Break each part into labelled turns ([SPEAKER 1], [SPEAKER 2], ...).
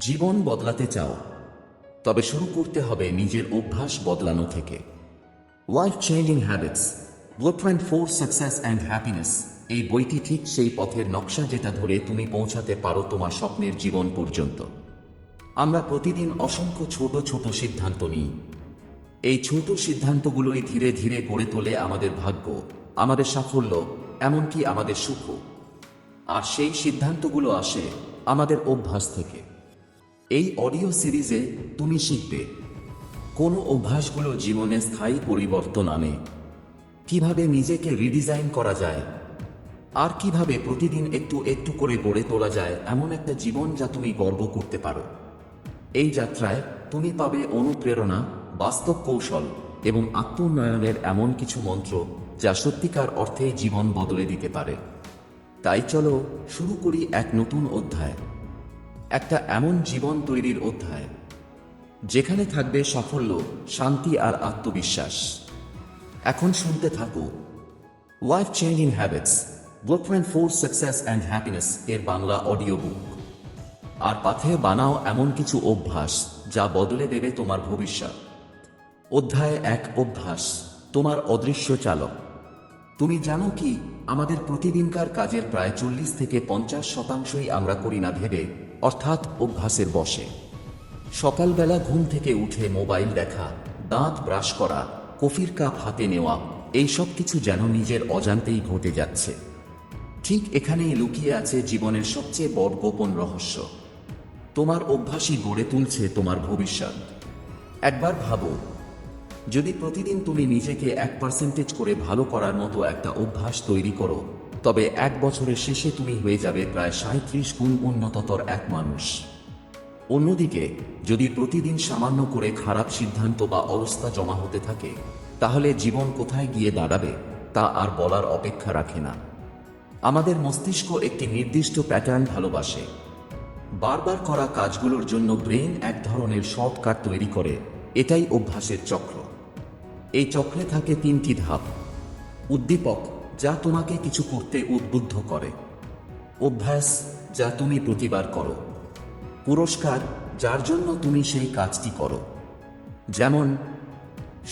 [SPEAKER 1] জীবন বদলাতে চাও, তবে শুরু করতে হবে নিজের অভ্যাস বদলানো থেকে। Life changing habits, blueprint for success and happiness. এই বইটি ঠিক সেই পথের নকশা যেটা ধরে তুমি পৌঁছাতে পারো তোমার স্বপ্নের জীবন পর্যন্ত। আমরা প্রতিদিন অসংখ্য ছোট ছোট সিদ্ধান্ত নিই। এই ছোট সিদ্ধান্তগুলোই ধীরে ধীরে গড়ে তোলে আমাদের ভাগ্য, আমাদের সাফল্য, এমনকি আমাদের সুখ। আর সেই সিদ্ধান্তগুলো আসে আমাদের অভ্যাস থেকে। এই অডিও সিরিজে তুমি শিখবে কোন অভ্যাসগুলো জীবনে স্থায়ী পরিবর্তন আনে, কিভাবে নিজেকে রিডিজাইন করা যায়, আর কিভাবে প্রতিদিন একটু একটু করে গড়ে তোলা যায় এমন একটা জীবন যা তুমি গর্ব করতে পারো। এই যাত্রায় তুমি পাবে অনুপ্রেরণা, বাস্তব কৌশল এবং আত্মোন্নয়নের এমন কিছু মন্ত্র যা সত্যিকার অর্থে জীবন বদলে দিতে পারে। তাই চলো শুরু করি এক নতুন অধ্যায়, একটা এমন জীবন তৈরির অধ্যায় যেখানে থাকবে সাফল্য, শান্তি আর আত্মবিশ্বাস। এখন শুনতে থাকো life changing habits, blueprint for success and happiness এর বাংলা অডিও বুক। আর পাথে বানাও এমন কিছু অভ্যাস যা বদলে দেবে তোমার ভবিষ্যৎ। অধ্যায় 1, অভ্যাস, তোমার অদৃশ্য চালক। তুমি জানো কি, আমাদের প্রতিদিনকার কাজের প্রায় 40 থেকে 50% আমরা করি না ভেবে, অর্থাৎ অভ্যাসের বশে। সকালবেলা ঘুম থেকে উঠে মোবাইল দেখা, দাঁত ব্রাশ করা, কফির কাপ হাতে নেওয়া, এই সব কিছু যেন নিজের অজান্তেই ঘটে যাচ্ছে। ঠিক এখানেই লুকিয়ে আছে জীবনের সবচেয়ে বড় গোপন রহস্য। তোমার অভ্যাসই গড়ে তুলছে তোমার ভবিষ্যৎ। একবার ভাবো, যদি প্রতিদিন তুমি নিজেকে 1% করে ভালো করার মতো একটা অভ্যাস তৈরি করো, তবে 1 বছরের শেষে তুমি হয়ে যাবে প্রায় 37 গুণ উন্নততর এক মানুষ। অন্যদিকে, যদি প্রতিদিন সামান্য করে খারাপ সিদ্ধান্ত বা অলসতা জমা হতে থাকে, তাহলে জীবন কোথায় গিয়ে দাঁড়াবে তা আর বলার অপেক্ষা রাখে না। আমাদের মস্তিষ্ক একটি নির্দিষ্ট প্যাটার্ন ভালোবাসে। বারবার করা কাজগুলোর জন্য ব্রেন এক ধরনের শর্টকাট তৈরি করে। এটাই অভ্যাসের চক্র। এই চক্রে থাকে 3টি ধাপ: উদ্দীপক, যা তোমাকে কিছু করতে উদ্বুদ্ধ করে; অভ্যাস, যা তুমি প্রতিবার করো; পুরস্কার, যার জন্য তুমি সেই কাজটি করো। যেমন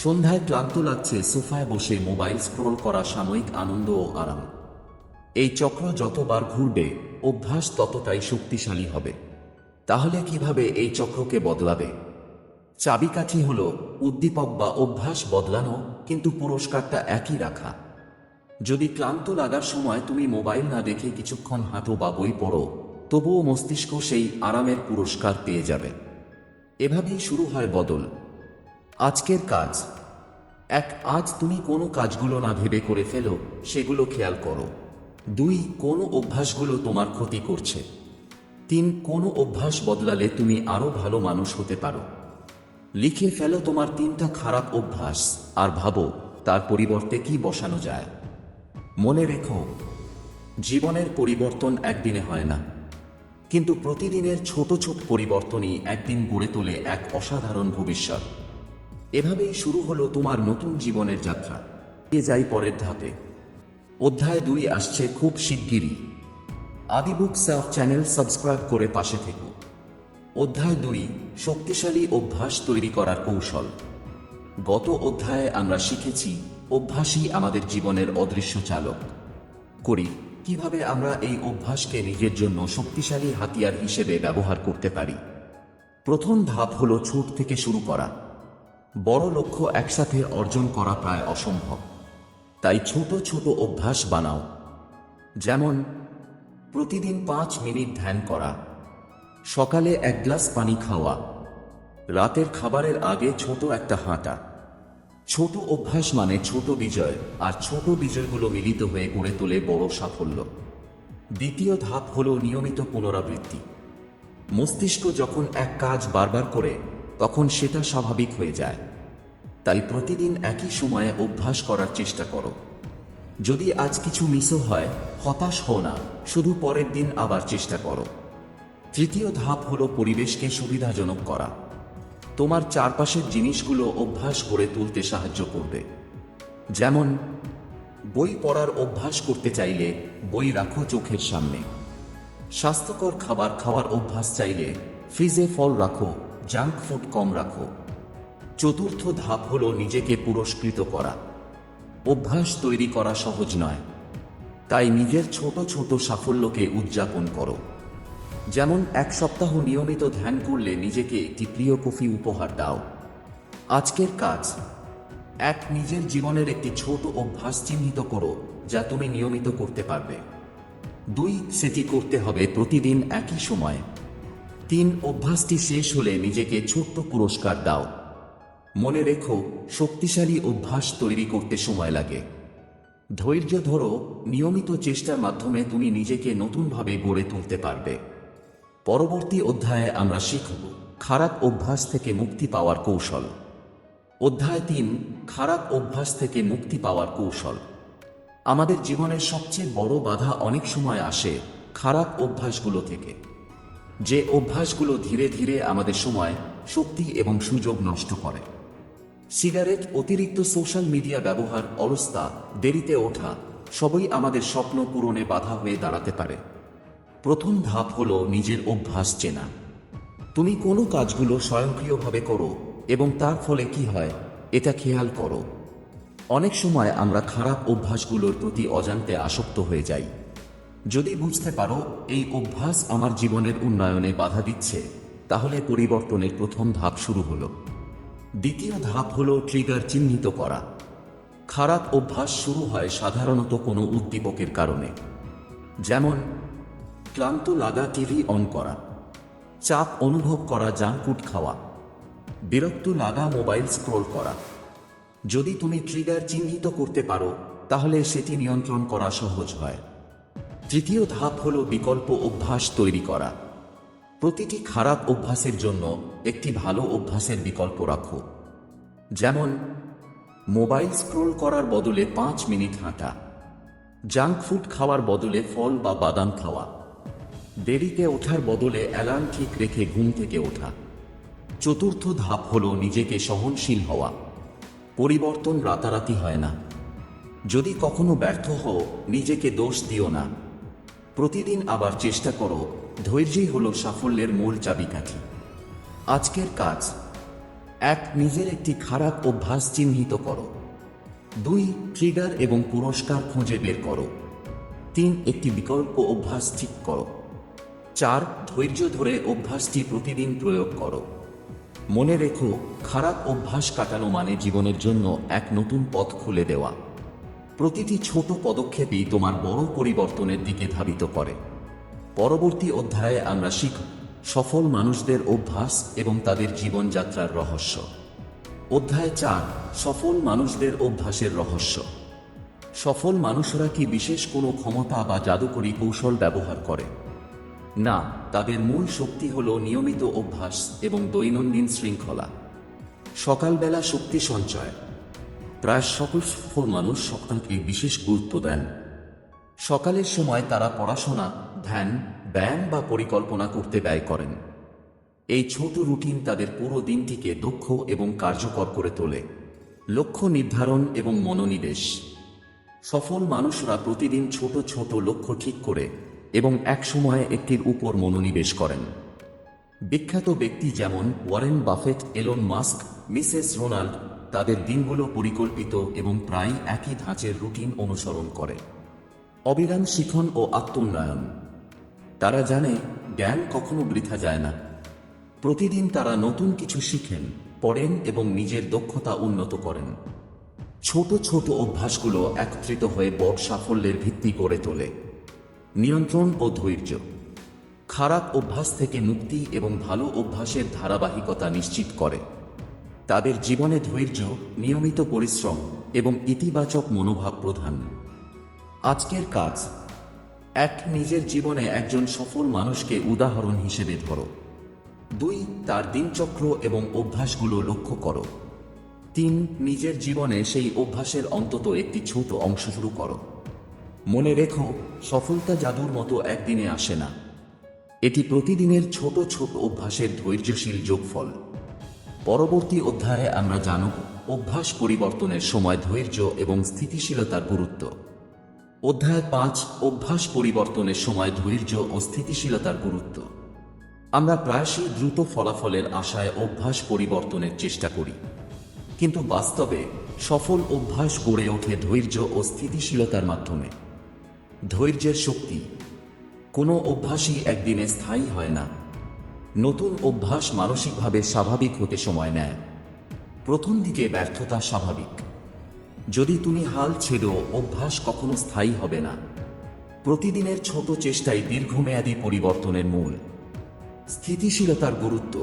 [SPEAKER 1] সন্ধ্যায় ক্লান্ত লাগছে, সোফায় বসে মোবাইল স্ক্রোল করা সাময়িক আনন্দ ও আরাম। এই চক্র যতবার ঘুরবে, অভ্যাস ততটাই শক্তিশালী হবে। তাহলে কিভাবে এই চক্রকে বদলাবে? চাবিকাঠি হলো উদ্দীপক বা অভ্যাস বদলানো, কিন্তু পুরস্কারটা একই রাখা। যদি ক্লান্ত লাগার সময় তুমি মোবাইল না দেখে কিছুক্ষণ হাঁটো বা বই পড়ো, তবুও মস্তিষ্ক সেই আরামের পুরস্কার পেয়ে যাবে। এভাবেই শুরু হয় বদল। আজকের কাজ 1, আজ তুমি কোনো কাজগুলো না ভেবে করে ফেলো, সেগুলো খেয়াল করো। 2, কোন অভ্যাসগুলো তোমার ক্ষতি করছে। 3, কোন অভ্যাস বদলালে তুমি আরো ভালো মানুষ হতে পারো। লিখে ফেলো তোমার 3টা খারাপ অভ্যাস আর ভাবো তার পরিবর্তে কি বসানো যায়। মনে রেখো, জীবনের পরিবর্তন একদিনে হয় না, কিন্তু প্রতিদিনের ছোট ছোট পরিবর্তনই একদিন গড়ে তোলে এক অসাধারণ ভবিষ্যৎ। এভাবেই শুরু হলো তোমার নতুন জীবনের যাত্রা। এগিয়ে যাই পরের ধাপে। অধ্যায় 2 আসছে খুব শিগগিরই। আদিবুক সেলফ চ্যানেল সাবস্ক্রাইব করে পাশে থেকো। অধ্যায় 2, শক্তিশালী অভ্যাস তৈরি করার কৌশল। গত অধ্যায়ে আমরা শিখেছি অভ্যাসই আমাদের জীবনের অদৃশ্য চালক। কিভাবে আমরা এই অভ্যাসকে নিজের জন্য শক্তিশালী হাতিয়ার হিসেবে ব্যবহার করতে পারি। প্রথম ধাপ হলো ছোট থেকে শুরু করা। বড় লক্ষ্য একসাথে অর্জন করা প্রায় অসম্ভব। তাই ছোট ছোট অভ্যাস বানাও। যেমন প্রতিদিন 5 মিনিট ধ্যান করা, সকালে 1 গ্লাস পানি খাওয়া, রাতের খাবারের আগে ছোট একটা হাঁটা। ছোট অভ্যাস মানে ছোট বিজয়, আর ছোট বিজয়গুলো মিলিত হয়ে গড়ে তোলে বড় সাফল্য। দ্বিতীয় ধাপ হলো নিয়মিত পুনরাবৃত্তি। মস্তিষ্ক যখন এক কাজ বারবার করে, তখন সেটা স্বাভাবিক হয়ে যায়। তাই প্রতিদিন একই সময়ে অভ্যাস করার চেষ্টা করো। যদি আজ কিছু মিসও হয়, হতাশ হও না, শুধু পরের দিন আবার চেষ্টা করো। তৃতীয় ধাপ হলো পরিবেশকে সুবিধাজনক করা। তোমার চারপাশের জিনিসগুলো অভ্যাস গড়ে তুলতে সাহায্য করবে। যেমন বই পড়ার অভ্যাস করতে চাইলে বই রাখো চোখের সামনে। স্বাস্থ্যকর খাবার খাওয়ার অভ্যাস চাইলে ফ্রিজে ফল রাখো, জাঙ্ক ফুড কম রাখো। চতুর্থ ধাপ হলো নিজেকে পুরস্কৃত করা। অভ্যাস তৈরি করা সহজ নয়, তাই নিজের ছোট ছোট সাফল্যকে উদযাপন করো। যেমন 1 সপ্তাহ নিয়মিত ধ্যান করলে নিজেকে একটি প্রিয় কফি উপহার দাও। আজকের কাজ: 1. নিজের জীবনের একটি ছোট অভ্যাস চিহ্নিত করো যা তুমি নিয়মিত করতে পারবে। 2. সেটি করতে হবে প্রতিদিন একই সময়ে। 3. অভ্যাসটি শেষ হলে নিজেকে ছোট্ট পুরস্কার দাও। মনে রেখো, শক্তিশালী অভ্যাস তৈরি করতে সময় লাগে। ধৈর্য ধরো, নিয়মিত চেষ্টার মাধ্যমে তুমি নিজেকে নতুনভাবে গড়ে তুলতে পারবে। পরবর্তী অধ্যায়ে আমরা শিখব খারাপ অভ্যাস থেকে মুক্তি পাওয়ার কৌশল। অধ্যায় 3: খারাপ অভ্যাস থেকে মুক্তি পাওয়ার কৌশল। আমাদের জীবনের সবচেয়ে বড় বাধা অনেক সময় আসে খারাপ অভ্যাসগুলো থেকে। যে অভ্যাসগুলো ধীরে ধীরে আমাদের সময়, শক্তি এবং সুযোগ নষ্ট করে। সিগারেট, অতিরিক্ত সোশ্যাল মিডিয়া ব্যবহার, অলসতা, দেরিতে ওঠা, সবই আমাদের স্বপ্ন পূরণে বাধা হয়ে দাঁড়াতে পারে। প্রথম ধাপ হলো নিজের অভ্যাস চেনা। তুমি কোন কাজগুলো স্বয়ংক্রিয়ভাবে করো এবং তার ফলে কি হয় এটা খেয়াল করো। অনেক সময় আমরা খারাপ অভ্যাসগুলোর প্রতি অজান্তে আসক্ত হয়ে যাই। যদি বুঝতে পারো এই অভ্যাস আমার জীবনের উন্নয়নে বাধা দিচ্ছে, তাহলে পরিবর্তনের প্রথম ধাপ শুরু হলো। দ্বিতীয় ধাপ হলো ট্রিগার চিহ্নিত করা। খারাপ অভ্যাস শুরু হয় সাধারণত কোনো উদ্দীপকের কারণে, যেমন ক্লান্ত লাগা টিভি অন করা, চাপ অনুভব করা জাঙ্ক ফুড খাওয়া, বিরক্ত লাগা মোবাইল স্ক্রোল করা। যদি তুমি ট্রিগার চিহ্নিত করতে পারো, তাহলে সেটি নিয়ন্ত্রণ করা সহজ হয়। তৃতীয় ধাপ হলো বিকল্প অভ্যাস তৈরি করা। প্রতিটি খারাপ অভ্যাসের জন্য একটি ভালো অভ্যাসের বিকল্প রাখো। যেমন মোবাইল স্ক্রোল করার বদলে 5 মিনিট হাঁটা, জাঙ্ক ফুড খাওয়ার বদলে ফল বা বাদাম খাওয়া, দেরিতে ওঠার বদলে অ্যালার্ম ঠিক রেখে ঘুম থেকে ওঠা। চতুর্থ ধাপ হলো নিজেকে সহনশীল হওয়া। পরিবর্তন রাতারাতি হয় না। যদি কখনো ব্যর্থ হও, নিজেকে দোষ দিও না। প্রতিদিন আবার চেষ্টা করো। ধৈর্যই হলো সাফল্যের মূল চাবিকাঠি। আজকের কাজ: 1. নিজের একটি খারাপ অভ্যাস চিহ্নিত করো। 2. ট্রিগার এবং পুরস্কার খুঁজে বের করো। 3. একটি বিকল্প অভ্যাস ঠিক করো। 4. ধৈর্য ধরে অভ্যাসটি প্রতিদিন প্রয়োগ করো। মনে রেখো, খারাপ অভ্যাস কাটানো মানে জীবনের জন্য এক নতুন পথ খুলে দেওয়া। প্রতিটি ছোট পদক্ষেপই তোমার বড় পরিবর্তনের দিকে ধাবিত করে। পরবর্তী অধ্যায়ে আমরা শিখব সফল মানুষদের অভ্যাস এবং তাদের জীবনযাত্রার রহস্য। অধ্যায় 4: সফল মানুষদের অভ্যাসের রহস্য। সফল মানুষরা কি বিশেষ কোনো ক্ষমতা বা জাদুকরী কৌশল ব্যবহার করে? না, তাদের মূল শক্তি হল নিয়মিত অভ্যাস এবং দৈনন্দিন শৃঙ্খলা। সকালবেলা শক্তি সঞ্চয়। প্রায় সকল সফল মানুষ সকালকে বিশেষ গুরুত্ব দেন। সকালের সময় তারা পড়াশোনা, ধ্যান, ব্যায়াম বা পরিকল্পনা করতে ব্যয় করেন। এই ছোট রুটিন তাদের পুরো দিনটিকে দক্ষ এবং কার্যকর করে তোলে। লক্ষ্য নির্ধারণ এবং মনোনিবেশ। সফল মানুষরা প্রতিদিন ছোট ছোট লক্ষ্য ঠিক করে এবং এক সময়ে একটির উপর মনোনিবেশ করেন। বিখ্যাত ব্যক্তি যেমন Warren Buffett, Elon Musk, Mrs Ronald তাদের দিনগুলো পরিকল্পিত এবং প্রায় একই ধাঁচের রুটিন অনুসরণ করে। অবিরাম শিখন ও আত্মোন্নয়ন। তারা জানে জ্ঞান কখনো বৃথা যায় না। প্রতিদিন তারা নতুন কিছু শিখেন, পড়েন এবং নিজের দক্ষতা উন্নত করেন। ছোট ছোট অভ্যাসগুলো একত্রিত হয়ে বড় সাফল্যের ভিত্তি গড়ে তোলে। নিয়ন্ত্রণ ও ধৈর্য। খারাপ অভ্যাস থেকে মুক্তি এবং ভালো অভ্যাসের ধারাবাহিকতা নিশ্চিত করে। তাদের জীবনে ধৈর্য, নিয়মিত পরিশ্রম এবং ইতিবাচক মনোভাব প্রধান। আজকের কাজ: 1. নিজের জীবনে একজন সফল মানুষকে উদাহরণ হিসেবে ধরো। 2. তার দিনচক্র এবং অভ্যাসগুলো লক্ষ্য করো। 3. নিজের জীবনে সেই অভ্যাসের অন্তত একটি ছোট অংশ শুরু করো। মনে রেখো, সফলতা জাদুর মতো একদিনে আসে না। এটি প্রতিদিনের ছোট ছোট অভ্যাসের ধৈর্যশীল যোগফল। পরবর্তী অধ্যায়ে আমরা জানব অভ্যাস পরিবর্তনের সময় ধৈর্য এবং স্থিতিশীলতার গুরুত্ব। অধ্যায় 5: অভ্যাস পরিবর্তনের সময় ধৈর্য ও স্থিতিশীলতার গুরুত্ব। আমরা প্রায়শই দ্রুত ফলাফলের আশায় অভ্যাস পরিবর্তনের চেষ্টা করি, কিন্তু বাস্তবে সফল অভ্যাস গড়ে ওঠে ধৈর্য ও স্থিতিশীলতার মাধ্যমে। ধৈর্যের শক্তি। কোনো অভ্যাসই একদিনে স্থায়ী হয় না। নতুন অভ্যাস মানসিকভাবে স্বাভাবিক হতে সময় নেয়। প্রথম দিকে ব্যর্থতা স্বাভাবিক। যদি তুমি হাল ছেড়ো, অভ্যাস কখনো স্থায়ী হবে না। প্রতিদিনের ছোট চেষ্টাই দীর্ঘমেয়াদী পরিবর্তনের মূল। স্থিতিশীলতার গুরুত্ব।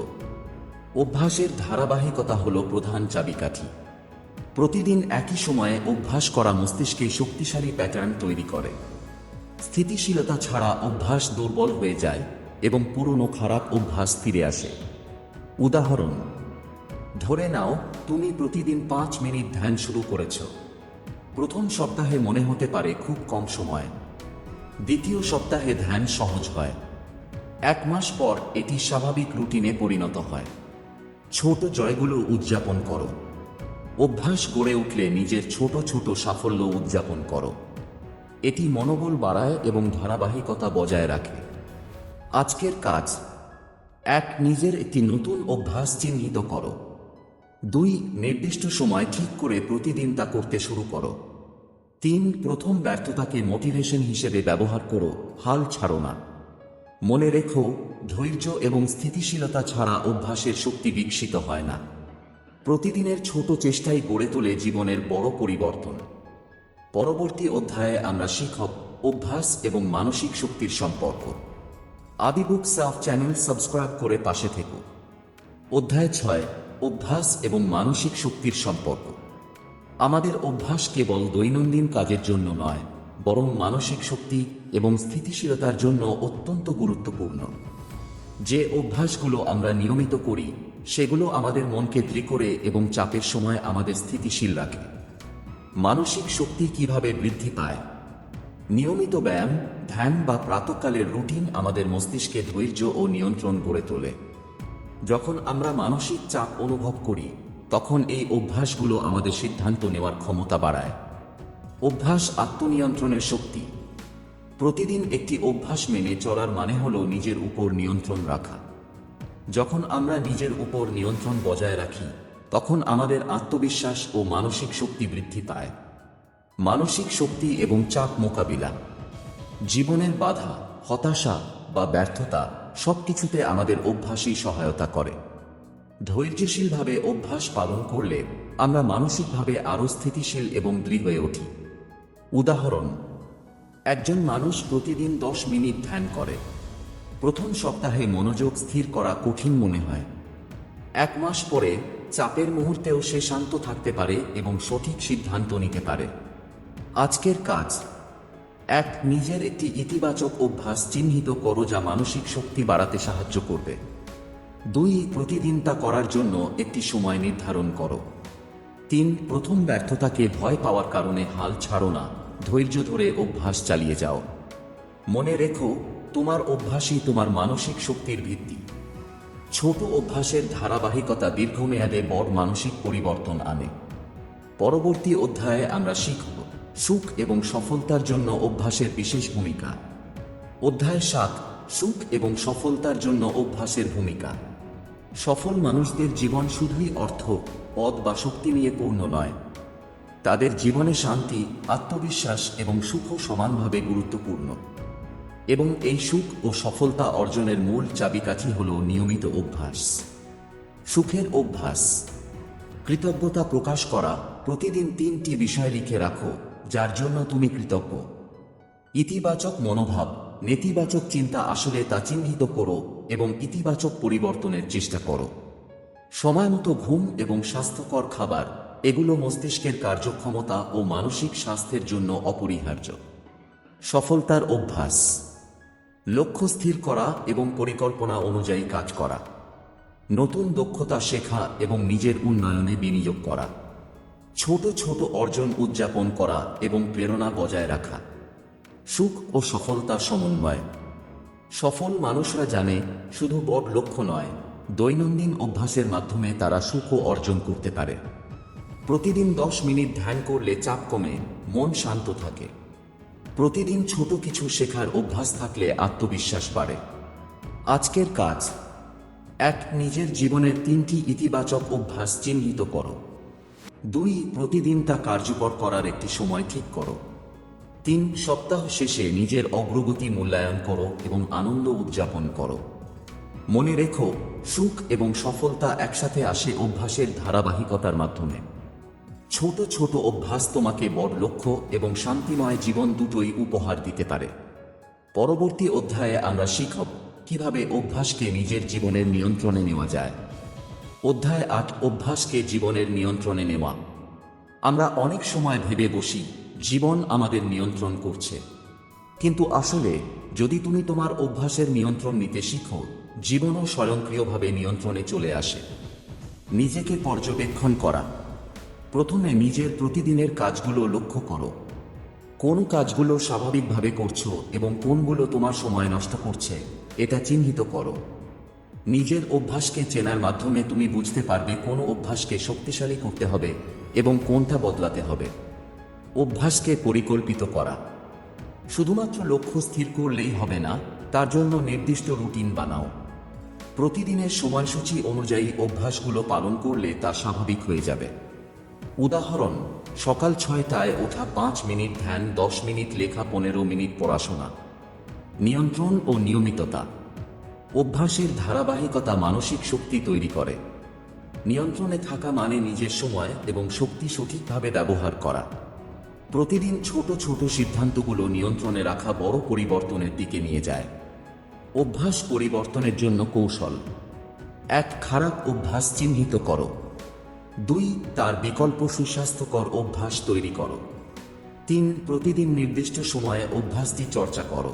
[SPEAKER 1] অভ্যাসের ধারাবাহিকতা হল প্রধান চাবিকাঠি। প্রতিদিন একই সময়ে অভ্যাস করা মস্তিষ্কে শক্তিশালী প্যাটার্ন তৈরি করে। স্থিতিশীলতা ছাড়া অভ্যাস দুর্বল হয়ে যায় এবং পুরনো খারাপ অভ্যাস ফিরে আসে। উদাহরণ, ধরে নাও তুমি প্রতিদিন 5 মিনিট ধ্যান শুরু করেছ। প্রথম সপ্তাহে মনে হতে পারে খুব কম সময়। দ্বিতীয় সপ্তাহে ধ্যান সহজ হয়। 1 মাস পর এটি স্বাভাবিক রুটিনে পরিণত হয়। ছোট জয়গুলো উদযাপন করো। অভ্যাস গড়ে উঠলে নিজের ছোট ছোট সাফল্য উদযাপন করো। এটি মনোবল বাড়ায় এবং ধারাবাহিকতা বজায় রাখে। আজকের কাজ। 1. নিজের একটি নতুন অভ্যাস চিহ্নিত করো। 2. নির্দিষ্ট সময় ঠিক করে প্রতিদিন তা করতে শুরু করো। 3. প্রথম ব্যর্থতাকে মোটিভেশন হিসেবে ব্যবহার করো, হাল ছাড়ো না। মনে রেখো, ধৈর্য এবং স্থিতিশীলতা ছাড়া অভ্যাসের শক্তি বিকশিত হয় না। প্রতিদিনের ছোট চেষ্টাই গড়ে তোলে জীবনের বড় পরিবর্তন। পরবর্তী অধ্যায়ে আমরা শিখব অভ্যাস এবং মানসিক শক্তির সম্পর্ক। আদিবুক সাফ চ্যানেল সাবস্ক্রাইব করে পাশে থেকো। অধ্যায় 6, অভ্যাস এবং মানসিক শক্তির সম্পর্ক। আমাদের অভ্যাস কেবল দৈনন্দিন কাজের জন্য নয়, বরং মানসিক শক্তি এবং স্থিতিশীলতার জন্য অত্যন্ত গুরুত্বপূর্ণ। যে অভ্যাসগুলো আমরা নিয়মিত করি সেগুলো আমাদের মনকে দৃঢ় করে এবং চাপের সময় আমাদের স্থিতিশীল রাখে। মানসিক শক্তি কিভাবে বৃদ্ধি পায়? নিয়মিত ব্যায়াম, ধ্যান বা প্রাতঃকালের রুটিন আমাদের মস্তিষ্কে ধৈর্য ও নিয়ন্ত্রণ গড়ে তোলে। যখন আমরা মানসিক চাপ অনুভব করি তখন এই অভ্যাসগুলো আমাদের সিদ্ধান্ত নেওয়ার ক্ষমতা বাড়ায়। অভ্যাস আত্মনিয়ন্ত্রণের শক্তি। প্রতিদিন একটি অভ্যাস মেনে চলার মানে হল নিজের উপর নিয়ন্ত্রণ রাখা। যখন আমরা নিজের উপর নিয়ন্ত্রণ বজায় রাখি তখন আমাদের আত্মবিশ্বাস ও মানসিক শক্তি বৃদ্ধি পায়। মানসিক শক্তি এবং চাপ মোকাবিলা। জীবনের বাধা, হতাশা বা ব্যর্থতা সবকিছুতে আমাদের অভ্যাসই সহায়তা করে। ধৈর্যশীলভাবে অভ্যাস পালন করলে আমরা মানসিকভাবে আরও স্থিতিশীল এবং দৃঢ় হয়ে উঠি। উদাহরণ, একজন মানুষ প্রতিদিন 10 মিনিট ধ্যান করে। প্রথম সপ্তাহে মনোযোগ স্থির করা কঠিন মনে হয়। 1 মাস পরে চাপের মুহূর্তেও সে শান্ত থাকতে পারে এবং সঠিক সিদ্ধান্ত নিতে পারে। আজকের কাজ। 1. নিজের একটি ইতিবাচক অভ্যাস চিহ্নিত করো যা মানসিক শক্তি বাড়াতে সাহায্য করবে। 2. প্রতিদিন তা করার জন্য একটি সময় নির্ধারণ করো। 3. প্রথম ব্যর্থতাকে ভয় পাওয়ার কারণে হাল ছাড়ো না, ধৈর্য ধরে অভ্যাস চালিয়ে যাও। মনে রেখো, তোমার অভ্যাসই তোমার মানসিক শক্তির ভিত্তি। ছোট অভ্যাসের ধারাবাহিকতা দীর্ঘমেয়াদে বড় মানসিক পরিবর্তন আনে। পরবর্তী অধ্যায়ে আমরা শিখব সুখ এবং সফলতার জন্য অভ্যাসের বিশেষ ভূমিকা। অধ্যায় 7, সুখ এবং সফলতার জন্য অভ্যাসের ভূমিকা। সফল মানুষদের জীবন শুধুই অর্থ, পদ বা শক্তি নিয়ে পূর্ণ নয়। তাদের জীবনে শান্তি, আত্মবিশ্বাস এবং সুখও সমানভাবে গুরুত্বপূর্ণ। এবং এই সুখ ও সফলতা অর্জনের মূল চাবিকাঠি হল নিয়মিত অভ্যাস। সুখের অভ্যাস। কৃতজ্ঞতা প্রকাশ করা। প্রতিদিন 3টি বিষয় লিখে রাখো যার জন্য তুমি কৃতজ্ঞ। ইতিবাচক মনোভাব। নেতিবাচক চিন্তা আসলে তা চিহ্নিত করো এবং ইতিবাচক পরিবর্তনের চেষ্টা করো। সময়মতো ঘুম এবং স্বাস্থ্যকর খাবার, এগুলো মস্তিষ্কের কার্যক্ষমতা ও মানসিক স্বাস্থ্যের জন্য অপরিহার্য। সফলতার অভ্যাস। লক্ষ্য স্থির করা এবং পরিকল্পনা অনুযায়ী কাজ করা। নতুন দক্ষতা শেখা এবং নিজের উন্নয়নে বিনিয়োগ করা। ছোট ছোট অর্জন উদযাপন করা এবং প্রেরণা বজায় রাখা। সুখ ও সফলতা সমন্বয়। সফল মানুষরা জানে শুধু বড় লক্ষ্য নয়, দৈনন্দিন অভ্যাসের মাধ্যমে তারা সুখও অর্জন করতে পারে। প্রতিদিন 10 মিনিট ধ্যান করলে চাপ কমে, মন শান্ত থাকে। প্রতিদিন ছোট কিছু শেখার অভ্যাস থাকলে আত্মবিশ্বাস বাড়ে। আজকের কাজ: 1. নিজের জীবনের 3টি ইতিবাচক অভ্যাস চিহ্নিত করো। 2. প্রতিদিন তা কার্যকর করার একটি সময় ঠিক করো। 3. সপ্তাহ শেষে নিজের অগ্রগতি মূল্যায়ন করো এবং আনন্দ উদযাপন করো। মনে রেখো, সুখ এবং সফলতা একসাথে আসে অভ্যাসের ধারাবাহিকতার মাধ্যমে। ছোট ছোট অভ্যাস তোমাকে বড় লক্ষ্য এবং শান্তিময় জীবন দুটোই উপহার দিতে পারে। পরবর্তী অধ্যায়ে আমরা শিখব কিভাবে অভ্যাসকে নিজের জীবনের নিয়ন্ত্রণে নেওয়া যায়। অধ্যায় 8: অভ্যাসকে জীবনের নিয়ন্ত্রণে নেওয়া। আমরা অনেক সময় ভেবে বসি জীবন আমাদের নিয়ন্ত্রণ করছে, কিন্তু আসলে যদি তুমি তোমার অভ্যাসের নিয়ন্ত্রণ নিতে শিখো, জীবনও স্বয়ংক্রিয়ভাবে নিয়ন্ত্রণে চলে আসে। নিজেকে পর্যবেক্ষণ করা। প্রথমে নিজের প্রতিদিনের কাজগুলো লক্ষ্য করো। কোন কাজগুলো স্বাভাবিকভাবে করছো এবং কোনগুলো তোমার সময় নষ্ট করছে, এটা চিহ্নিত করো। নিজের অভ্যাসকে চেনার মাধ্যমে তুমি বুঝতে পারবে কোন অভ্যাসকে শক্তিশালী করতে হবে এবং কোনটা বদলাতে হবে। অভ্যাসকে পরিকল্পিত করা। শুধুমাত্র লক্ষ্য স্থির করলেই হবে না, তার জন্য নির্দিষ্ট রুটিন বানাও। প্রতিদিনের সময়সূচি অনুযায়ী অভ্যাসগুলো পালন করলে তা স্বাভাবিক হয়ে যাবে। উদাহরণ: সকাল 6টায় ওঠা, 5 মিনিট ধ্যান, 10 মিনিট লেখা, 15 মিনিট পড়াশোনা। নিয়ন্ত্রণ ও নিয়মিততা। অভ্যাসের ধারাবাহিকতা মানসিক শক্তি তৈরি করে। নিয়ন্ত্রণে থাকা মানে নিজের সময় এবং শক্তি সঠিকভাবে ব্যবহার করা। প্রতিদিন ছোট ছোট সিদ্ধান্তগুলো নিয়ন্ত্রণে রাখা বড় পরিবর্তনের দিকে নিয়ে যায়। অভ্যাস পরিবর্তনের জন্য কৌশল: 1. খারাপ অভ্যাস চিহ্নিত করো। 2. তার বিকল্প সুস্বাস্থ্যকর অভ্যাস তৈরি করো। 3. প্রতিদিন নির্দিষ্ট সময়ে অভ্যাসটি চর্চা করো।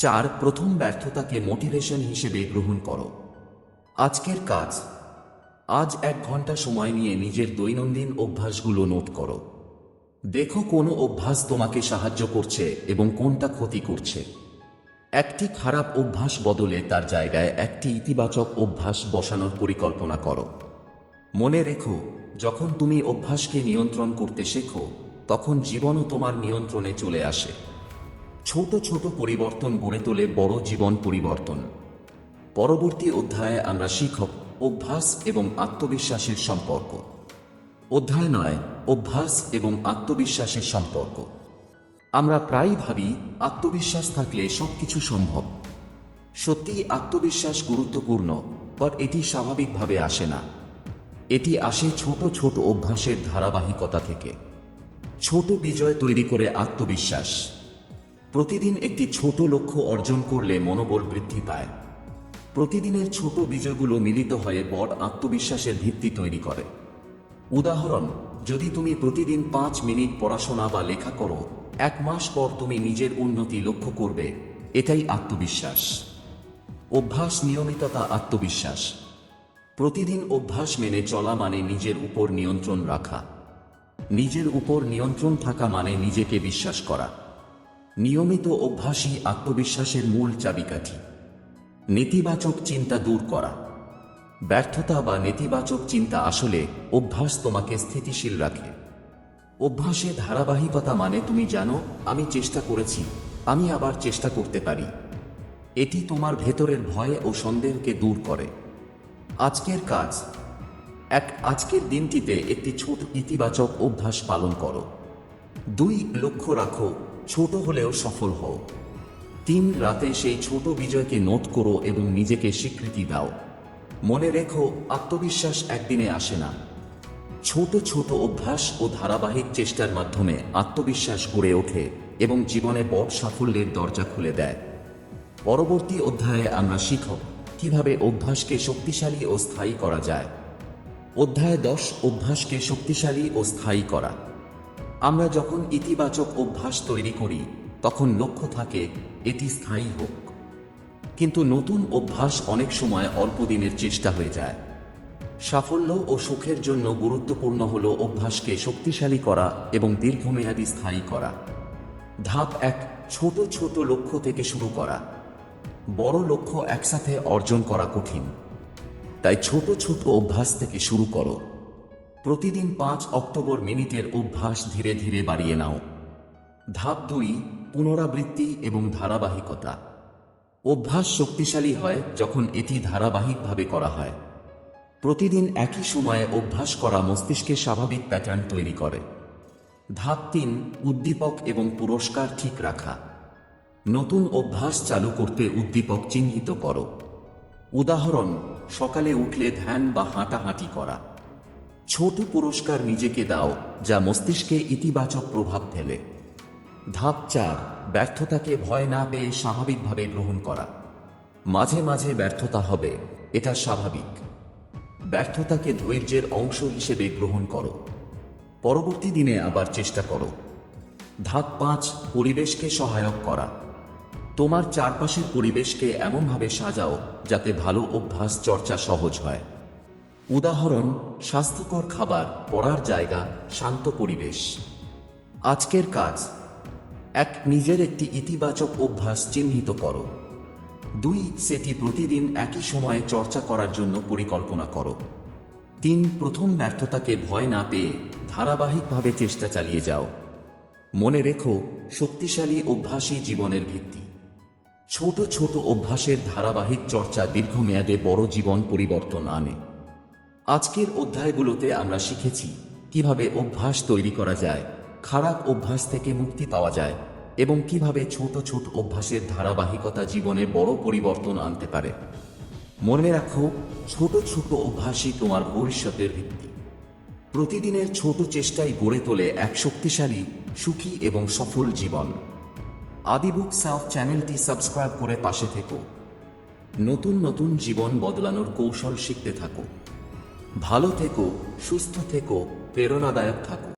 [SPEAKER 1] 4. প্রথম ব্যর্থতাকে মোটিভেশন হিসেবে গ্রহণ করো। আজকের কাজ: আজ 1 ঘন্টা সময় নিয়ে নিজের দৈনন্দিন অভ্যাসগুলো নোট করো। দেখো কোন অভ্যাস তোমাকে সাহায্য করছে এবং কোনটা ক্ষতি করছে। একটি খারাপ অভ্যাস বদলে তার জায়গায় একটি ইতিবাচক অভ্যাস বসানোর পরিকল্পনা করো। মনে রেখো, যখন তুমি অভ্যাসকে নিয়ন্ত্রণ করতে শেখো, তখন জীবনও তোমার নিয়ন্ত্রণে চলে আসে। ছোট ছোট পরিবর্তন গড়ে তোলে বড় জীবন পরিবর্তন। পরবর্তী অধ্যায়ে আমরা শিখব অভ্যাস এবং আত্মবিশ্বাসের সম্পর্ক। অধ্যায় 9: অভ্যাস এবং আত্মবিশ্বাসের সম্পর্ক। আমরা প্রায়ই ভাবি আত্মবিশ্বাস থাকলে সবকিছু সম্ভব। সত্যিই আত্মবিশ্বাস গুরুত্বপূর্ণ, বাট এটি স্বাভাবিকভাবে আসে না। এটি আসে ছোট ছোট অভ্যাসের ধারাবাহিকতা থেকে। ছোট বিজয় তৈরি করে আত্মবিশ্বাস। প্রতিদিন একটি ছোট লক্ষ্য অর্জন করলে মনোবল বৃদ্ধি পায়। প্রতিদিনের ছোট বিজয়গুলো মিলিত হয়ে বড় আত্মবিশ্বাসের ভিত্তি তৈরি করে। উদাহরণ: যদি তুমি প্রতিদিন 5 মিনিট পড়াশোনা বা লেখা করো, 1 মাস পর তুমি নিজের উন্নতি লক্ষ্য করবে। এটাই আত্মবিশ্বাস। অভ্যাস নিয়মিততা আত্মবিশ্বাস। প্রতিদিন অভ্যাস মেনে চলা মানে নিজের উপর নিয়ন্ত্রণ রাখা। নিজের উপর নিয়ন্ত্রণ থাকা মানে নিজেকে বিশ্বাস করা। নিয়মিত অভ্যাসই আত্মবিশ্বাসের মূল চাবিকাঠি। নেতিবাচক চিন্তা দূর করা। ব্যর্থতা বা নেতিবাচক চিন্তা আসলে অভ্যাস তোমাকে স্থিতিশীল রাখে। অভ্যাসে ধারাবাহিকতা মানে তুমি জানো, আমি চেষ্টা করেছি, আমি আবার চেষ্টা করতে পারি। এটি তোমার ভেতরের ভয় ও সন্দেহকে দূর করে। আজকের কাজ: 1. আজকের দিনটিতে একটি ছোট ইতিবাচক অভ্যাস পালন করো। 2. লক্ষ্য রাখো, ছোট হলেও সফল হও। 3. রাতে সেই ছোট বিজয়কে নোট করো এবং নিজেকে স্বীকৃতি দাও। মনে রেখো, আত্মবিশ্বাস একদিনে আসে না। ছোট ছোট অভ্যাস ও ধারাবাহিক চেষ্টার মাধ্যমে আত্মবিশ্বাস গড়ে ওঠে এবং জীবনে বড় সাফল্যের দরজা খুলে দেয়। পরবর্তী অধ্যায়ে আমরা শিখব কিভাবে অভ্যাসকে শক্তিশালী ও স্থায়ী করা যায়। অধ্যায় 10: অভ্যাসকে শক্তিশালী ও স্থায়ী করা। আমরা যখন ইতিবাচক অভ্যাস তৈরি করি, তখন লক্ষ্য থাকে এটি স্থায়ী হোক। কিন্তু নতুন অভ্যাস অনেক সময় অল্প দিনের চেষ্টা হয়ে যায়। সাফল্য ও সুখের জন্য গুরুত্বপূর্ণ হল অভ্যাসকে শক্তিশালী করা এবং দীর্ঘমেয়াদী স্থায়ী করা। ধাপ 1: ছোট ছোট লক্ষ্য থেকে শুরু করা। বড় লক্ষ্য একসাথে অর্জন করা কঠিন, তাই ছোট ছোট অভ্যাস থেকে শুরু করো। প্রতিদিন 5 অক্টোবর মিনিটের অভ্যাস ধীরে ধীরে বাড়িয়ে নাও। ধাপ 2: পুনরাবৃত্তি এবং ধারাবাহিকতা। অভ্যাস শক্তিশালী হয় যখন এটি ধারাবাহিকভাবে করা হয়। প্রতিদিন একই সময়ে অভ্যাস করা মস্তিষ্কে স্বাভাবিক প্যাটার্ন তৈরি করে। ধাপ 3, উদ্দীপক এবং পুরস্কার ঠিক রাখা। নতুন অভ্যাস চালু করতে উদ্দীপক চিহ্নিত করো। উদাহরণ, সকালে উঠলে ধ্যান বা হাঁটাহাঁটি করা। ছোট পুরস্কার নিজেকে দাও যা মস্তিষ্কে ইতিবাচক প্রভাব ফেলে। ধাপ 4, ব্যর্থতাকে ভয় না পেয়ে স্বাভাবিকভাবে গ্রহণ করা। মাঝে মাঝে ব্যর্থতা হবে, এটা স্বাভাবিক। ব্যর্থতাকে ধৈর্যের অংশ হিসেবে গ্রহণ করো। পরবর্তী দিনে আবার চেষ্টা করো। ধাপ 5, পরিবেশকে সহায়ক করা। তোমার চারপাশের পরিবেশকে এমনভাবে সাজাও যাতে ভালো অভ্যাস চর্চা সহজ হয়। উদাহরণ, স্বাস্থ্যকর খাবার, পড়ার জায়গা, শান্ত পরিবেশ। আজকের কাজ: 1, নিজের একটি ইতিবাচক অভ্যাস চিহ্নিত করো। 2, সেটি প্রতিদিন একই সময়ে চর্চা করার জন্য পরিকল্পনা করো। 3, প্রথম ব্যর্থতাকে ভয় না পেয়ে ধারাবাহিকভাবে চেষ্টা চালিয়ে যাও। মনে রেখো, শক্তিশালী অভ্যাসই জীবনের ভিত্তি। ছোট ছোট অভ্যাসের ধারাবাহিক চর্চা দীর্ঘমেয়াদে বড় জীবন পরিবর্তন আনে। আজকের অধ্যায়গুলোতে আমরা শিখেছি কিভাবে অভ্যাস তৈরি করা যায়, খারাপ অভ্যাস থেকে মুক্তি পাওয়া যায় এবং কিভাবে ছোট ছোট অভ্যাসের ধারাবাহিকতা জীবনে বড় পরিবর্তন আনতে পারে। মনে রাখো, ছোট ছোট অভ্যাসই তোমার ভবিষ্যতের ভিত্তি। প্রতিদিনের ছোট চেষ্টাই গড়ে তোলে এক শক্তিশালী, সুখী এবং সফল জীবন। আদিবুক সাউথ চ্যানেলটি সাবস্ক্রাইব করে পাশে থেকো। নতুন নতুন জীবন বদলানোর কৌশল শিখতে থাকো। ভালো থেকো, সুস্থ থেকো, প্রেরণাদায়ক থাকো।